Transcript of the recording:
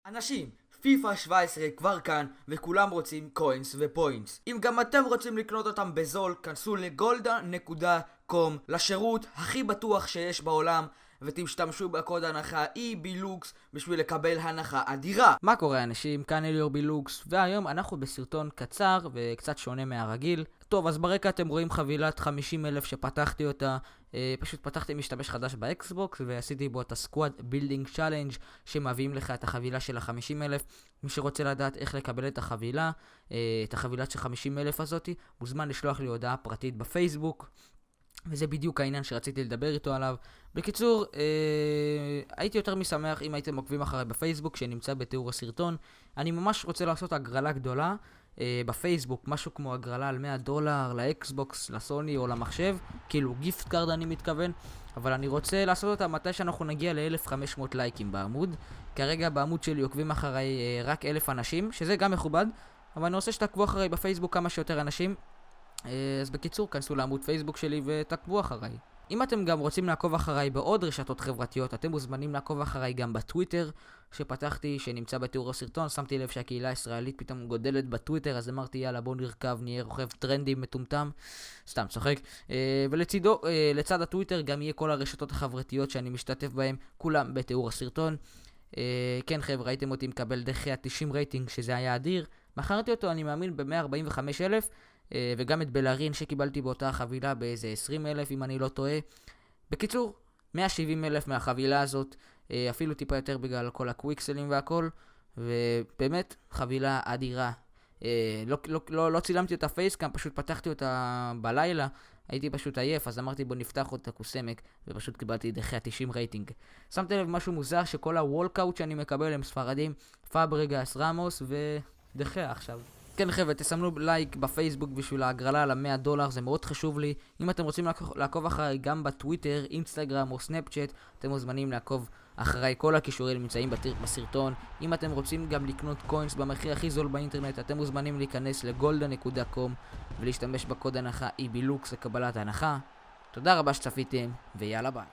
אנשים, פיפה 17 כבר כאן וכולם רוצים קוינס ופוינטס. אם גם אתם רוצים לקנות אותם בזול, כנסו לגולדה.com, לשירות הכי בטוח שיש בעולם, ותשתמשו בקוד הנחה EBLUX בשביל לקבל הנחה אדירה. מה קורה אנשים? כאן אליאור בילוקס, והיום אנחנו בסרטון קצר וקצת שונה מהרגיל. טוב, אז ברקע אתם רואים חבילת 50,000 שפתחתי אותה. פשוט פתחתי משתמש חדש באקסבוקס ועשיתי בו את הסקוואד בילדינג צ'אלנג' שמביאים לך את החבילה של ה-50,000. מי שרוצה לדעת איך לקבל את החבילה, את החבילת של 50,000 הזאת, מוזמן לשלוח לי הודעה פרטית בפייסבוק. וזה בדיוק העניין שרציתי לדבר איתו עליו. בקיצור, הייתי יותר משמח אם הייתם עוקבים אחריי בפייסבוק שנמצא בתיאור הסרטון. אני ממש רוצה לעשות הגרלה גדולה בפייסבוק, משהו כמו הגרלה על $100 לאקסבוקס, לסוני או למחשב, כאילו גיפט קארד אני מתכוון, אבל אני רוצה לעשות אותה מתי שאנחנו נגיע ל-1,500 לייקים בעמוד. כרגע בעמוד שלי עוקבים אחריי רק 1,000 אנשים, שזה גם מכובד, אבל אני רוצה שתעקבו אחריי בפייסבוק כמה שיותר אנשים. אז בקיצור, כנסו לעמוד פייסבוק שלי ותעקבו אחריי. אם אתם גם רוצים לעקוב אחריי בעוד רשתות חברתיות, אתם מוזמנים לעקוב אחריי גם בטוויטר שפתחתי, שנמצא בתיאור הסרטון. שמתי לב שהקהילה הישראלית פתאום גודלת בטוויטר, אז אמרתי יאללה בוא נרכב, נהיה רוכב טרנדים מטומטם, סתם צוחק. ולצידו, לצד הטוויטר גם יהיה כל הרשתות החברתיות שאני משתתף בהן, כולם בתיאור הסרטון. כן חבר'ה, ראיתם אותי מקבל דרך 90 רייטינג, שזה היה אדיר. מכרתי אותו, אני מאמין, ב-145,000, וגם את בלארין שקיבלתי באותה חבילה באיזה 20,000 אם אני לא טועה. בקיצור, 170,000 מהחבילה הזאת, אפילו טיפה יותר בגלל כל הקוויקסלים והכל, ובאמת חבילה אדירה. לא צילמתי אותה פייסקאם, פשוט פתחתי אותה בלילה, הייתי פשוט עייף, אז אמרתי בוא נפתח אותה קוסמק, ופשוט קיבלתי דחיה 90 רייטינג. שמתי לב משהו מוזר, שכל הוולקאוט שאני מקבל הם ספרדים, פאברגס, רמוס ודחיה עכשיו. כן חבר'ה, תסמנו לייק בפייסבוק בשביל ההגרלה על $100, זה מאוד חשוב לי. אם אתם רוצים לעקוב אחריי גם בטוויטר, אינסטגרם או סנאפצ'אט, אתם מוזמנים לעקוב אחריי, כל הכישורים נמצאים בסרטון. אם אתם רוצים גם לקנות קוינס במחיר הכי זול באינטרנט, אתם מוזמנים להיכנס לגולדה.com ולהשתמש בקוד הנחה EBLUX לקבלת הנחה. תודה רבה שצפיתם, ויאללה ביי.